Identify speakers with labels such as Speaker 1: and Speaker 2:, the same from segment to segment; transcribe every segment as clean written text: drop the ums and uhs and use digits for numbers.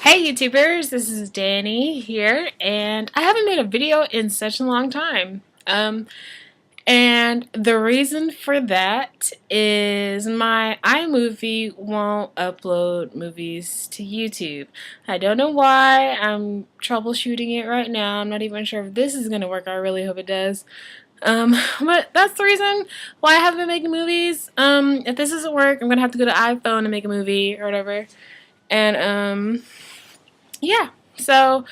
Speaker 1: Hey YouTubers, this is Danny here, and I haven't made a video in such a long time. And the reason for that is my iMovie won't upload movies to YouTube. I don't know why. I'm troubleshooting it right now. I'm not even sure if this is going to work. I really hope it does. But that's the reason why I haven't been making movies. If this doesn't work, I'm going to have to go to iPhone and make a movie or whatever. And, yeah, so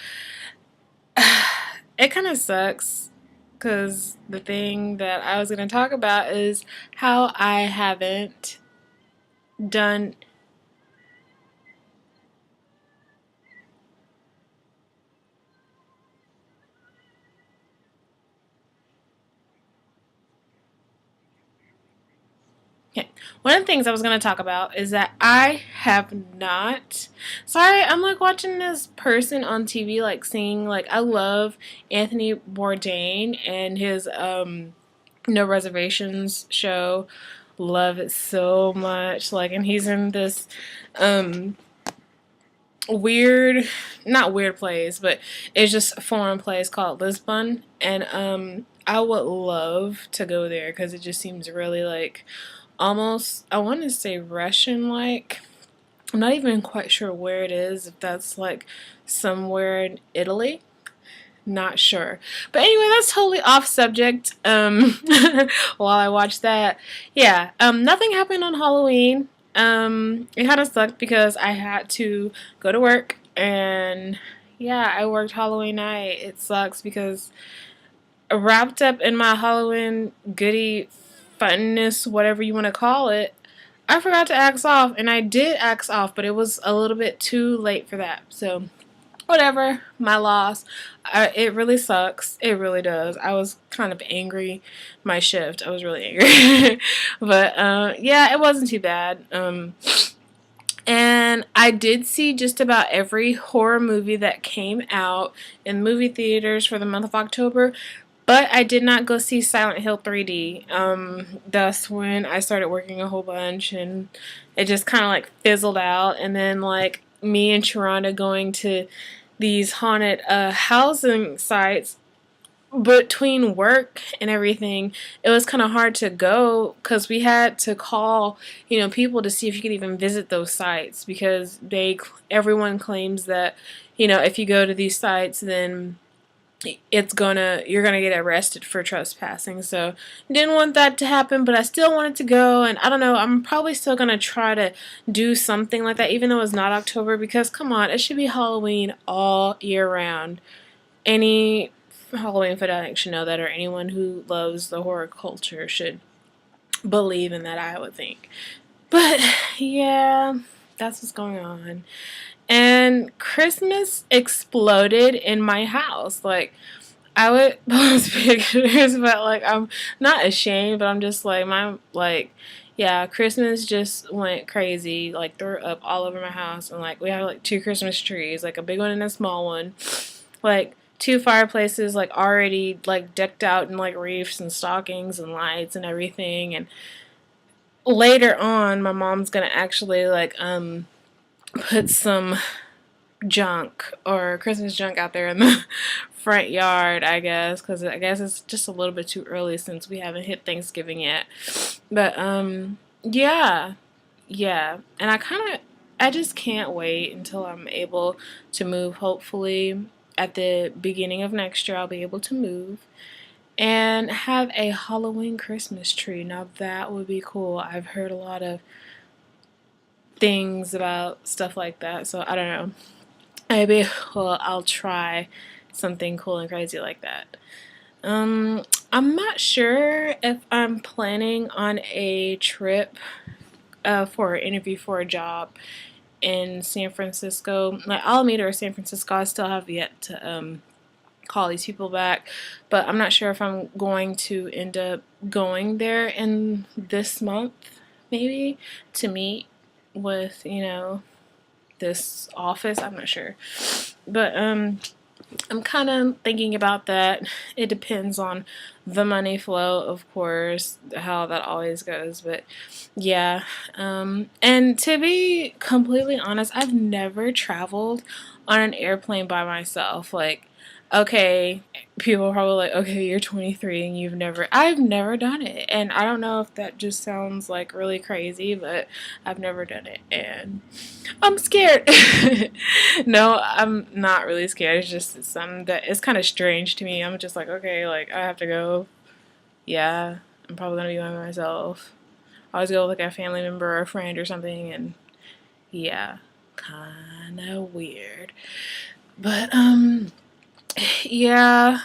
Speaker 1: it kind of sucks because the thing that I was going to talk about is how I haven't done. Okay. One of the things I was going to talk about is that I have not. Sorry, I'm like watching this person on TV like sing. Like, I love Anthony Bourdain and his No Reservations show. Love it so much. Like, and he's in this um weird, not weird place, but it's just a foreign place called Lisbon, and I would love to go there because it just seems really like almost, I want to say Russian like. I'm not even quite sure where it is, if that's like somewhere in Italy. Not sure. But anyway, that's totally off subject. While I watched that. Yeah, nothing happened on Halloween. It kind of sucked because I had to go to work, and yeah, I worked Halloween night. It sucks because wrapped up in my Halloween goodie funness, whatever you want to call it, I forgot to axe off, and I did axe off, but it was a little bit too late for that. So whatever, my loss. It really sucks. It really does. I was kind of angry. My shift, I was really angry. But yeah, it wasn't too bad. And I did see just about every horror movie that came out in movie theaters for the month of October. But I did not go see Silent Hill 3D. That's when I started working a whole bunch, and it just kind of like fizzled out. And then like me and Sharonda going to these haunted housing sites between work and everything, it was kind of hard to go because we had to call, people to see if you could even visit those sites because everyone claims that, if you go to these sites, then you're gonna get arrested for trespassing. So didn't want that to happen, but I still wanted to go, and I don't know, I'm probably still gonna try to do something like that even though it's not October, because come on, it should be Halloween all year round. Any Halloween fanatic should know that, or anyone who loves the horror culture should believe in that, I would think. But yeah, that's what's going on. And Christmas exploded in my house. Like, I would post pictures, but like, I'm not ashamed, but I'm just like, yeah, Christmas just went crazy. Like, threw up all over my house, and like, we have like two Christmas trees, like a big one and a small one. Like, two fireplaces, like already like decked out in like wreaths and stockings and lights and everything. And later on, my mom's gonna actually like put some junk or Christmas junk out there in the front yard, I guess, because I guess it's just a little bit too early since we haven't hit Thanksgiving yet. But yeah, yeah, and I just can't wait until I'm able to move. Hopefully at the beginning of next year I'll be able to move and have a Halloween Christmas tree. Now that would be cool. I've heard a lot of things about stuff like that, so I don't know. Maybe, well, I'll try something cool and crazy like that. I'm not sure if I'm planning on a trip for an interview for a job in San Francisco, like Alameda or San Francisco. I still have yet to call these people back, but I'm not sure if I'm going to end up going there in this month, maybe, to meet with, this office. I'm not sure. But I'm kind of thinking about that. It depends on the money flow, of course, how that always goes. But yeah, and to be completely honest, I've never traveled on an airplane by myself. Like, okay, people are probably like, okay, you're 23 and I've never done it. And I don't know if that just sounds like really crazy, but I've never done it. And I'm scared. No, I'm not really scared. It's just something that it's kind of strange to me. I'm just like, okay, like I have to go. Yeah, I'm probably gonna be by myself. I always go with like a family member or a friend or something, and yeah, kind of weird. But yeah,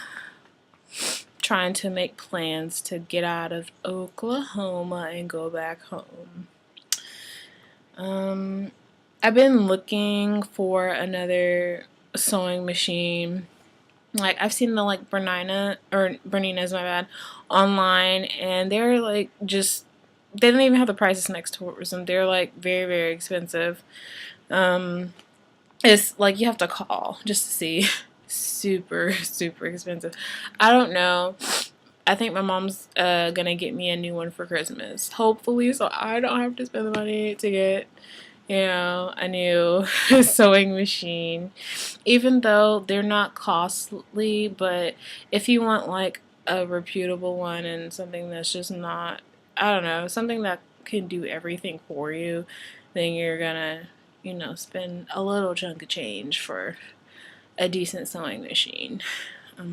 Speaker 1: trying to make plans to get out of Oklahoma and go back home. I've been looking for another sewing machine. Like I've seen the like Bernina's my bad online, and they're like just they don't even have the prices next to them. They're like very very expensive. Um, it's like you have to call just to see. Super super expensive. I don't know. I think my mom's gonna get me a new one for Christmas. Hopefully, so I don't have to spend the money to get a new sewing machine. Even though they're not costly, but if you want like a reputable one and something that's just not, I don't know, something that can do everything for you, then you're gonna, spend a little chunk of change for a decent sewing machine. I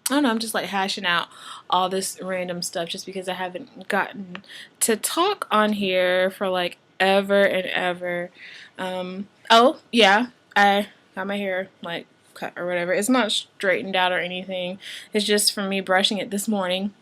Speaker 1: don't know, I'm just like hashing out all this random stuff just because I haven't gotten to talk on here for like ever and ever. Oh, yeah, I got my hair like cut or whatever. It's not straightened out or anything. It's just from me brushing it this morning.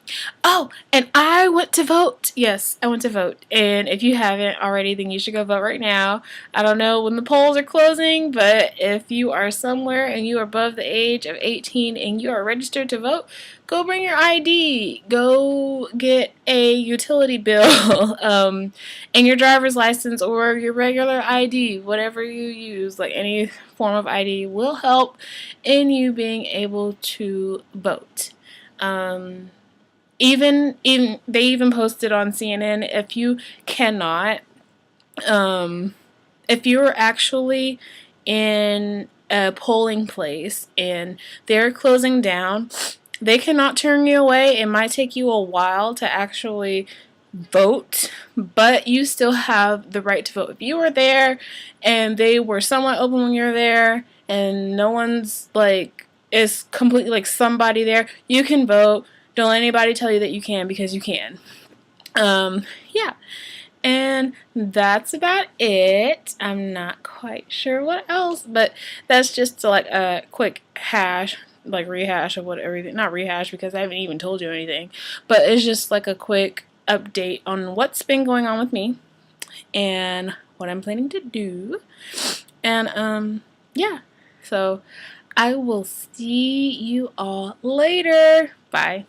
Speaker 1: Oh, and I went to vote. Yes, I went to vote. And if you haven't already, then you should go vote right now. I don't know when the polls are closing, but if you are somewhere and you are above the age of 18 and you are registered to vote, go bring your ID. Go get a utility bill and your driver's license or your regular ID, whatever you use, like any form of ID will help in you being able to vote. Even they even posted on CNN if you cannot, if you're actually in a polling place and they're closing down, they cannot turn you away. It might take you a while to actually vote, but you still have the right to vote. If you were there and they were somewhat open when you're there and no one's like is completely like somebody there, you can vote. Don't let anybody tell you that you can, because you can. Yeah. And that's about it. I'm not quite sure what else, but that's just like a quick rehash of what everything, not rehash because I haven't even told you anything, but it's just like a quick update on what's been going on with me and what I'm planning to do. And yeah. So I will see you all later. Bye.